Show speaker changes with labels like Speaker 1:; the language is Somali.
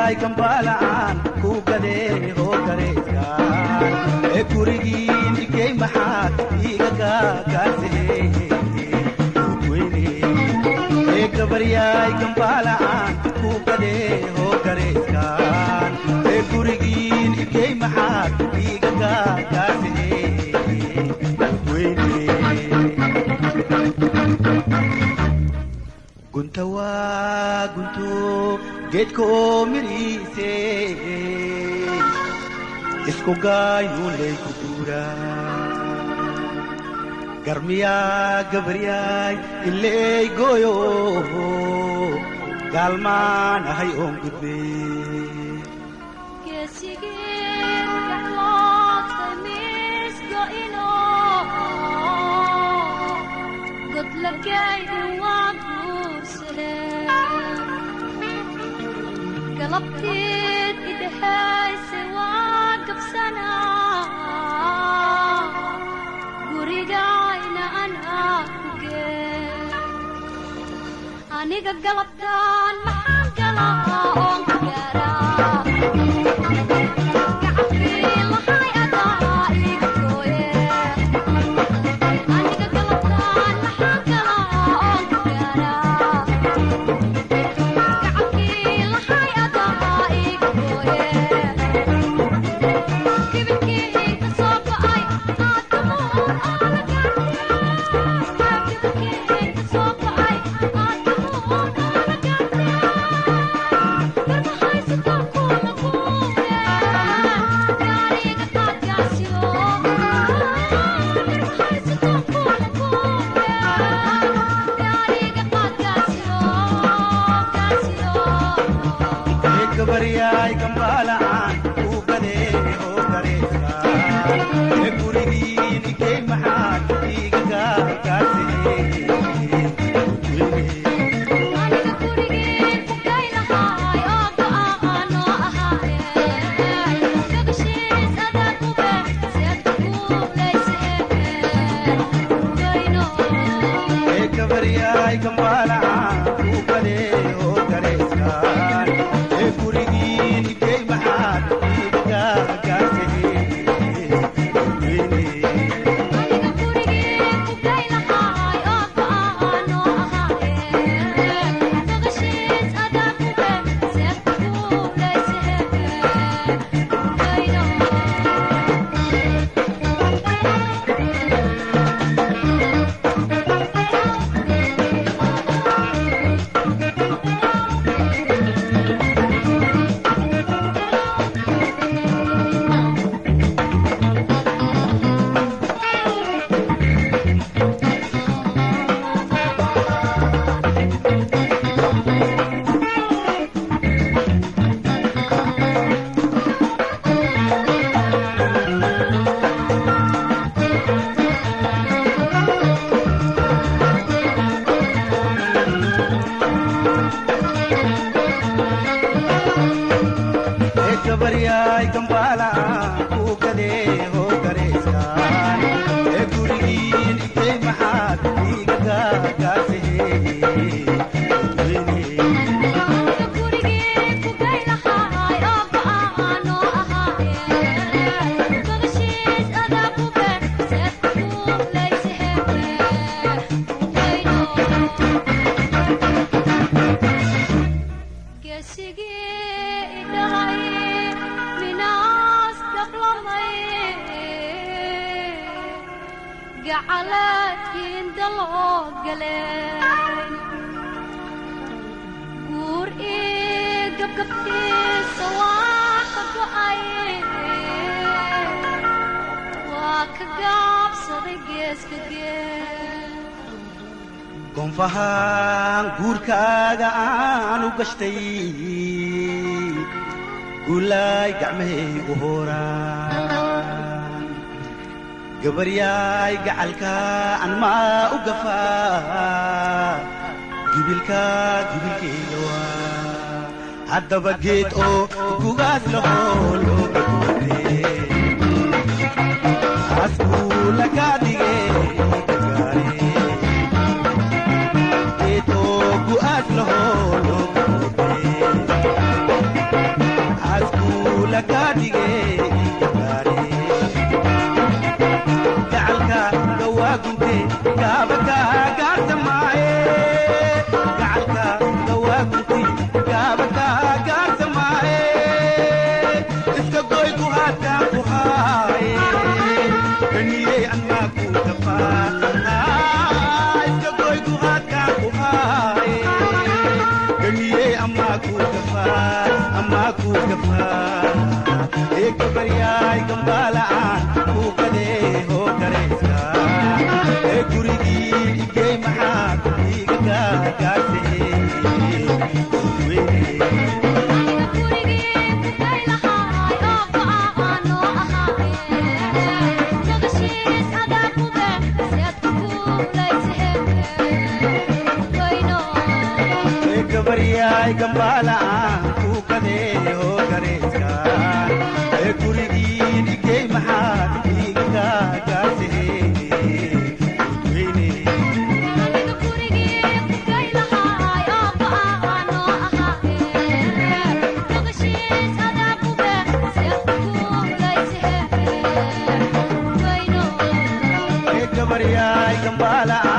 Speaker 1: gabaryaay kambalaan ku gadee hoo gareyskaan gurigiin ikey maxaad iiga gaagaasee gabaryaay kambalaan ku gadee hoo gareyskaan gurigiin ikey maxaad iiga gaagaasee gunta waa gunto geedka oo miriise isku gaayuuley ku guuraa garmiyaa gabaryaay iley gooyo gaalmaan ahay oon gudbee
Speaker 2: قلبتيت إدهاي سواقف سنة قريقاينا أنا كوكي أني قلبتان محان قلبان كيرا قعبي لحي أدائي كوي أني قلبتان محان قلبان كيرا gabaryaay kambalaan ku gadee hoo gareyskaan gurigiin ikey maxaad iiga gaagaasee gabaryaay kambalaan ku gadee hoo gareyskaan gurigiin ikey maxaad iiga gaagaasee gabaryaay kambalaan ku gadee hoo gareyskaan gurigiin ikey maxaad iiga gaagaasee قعلاتين دلو قلين قور إيه قبقبتي سواك بقاي واكقاب صديقيس كقين
Speaker 1: gonfahaan guurkaaga aanu gashtay guulaay gacmahaygu hooraan gabaryaay gacalka aan maa u gafaa gibilkayga waa haddaba geed oo gugaas lahoo looga guurtee askuula kaa dhigee gugaas lahoo looga guurtee gaabaka gaarsamaaye gacalka dawaagunti gaabaka gaarsamaaye iska goy ku haadkaan ku haaye ganiyey anmaa ku tafaa iska goy ku haadkaan ku haaye ganiyey amaa ku tafaa gabaryaay gambaala'aan kuu qadee hoo garayska gurigii igey maxaad iiga gaagaasee gabaryaay gambaala'aan kuu qadee hoo garayska gurigiin igey maxaad iiga gaagaasee gabaryaay gambaala'aan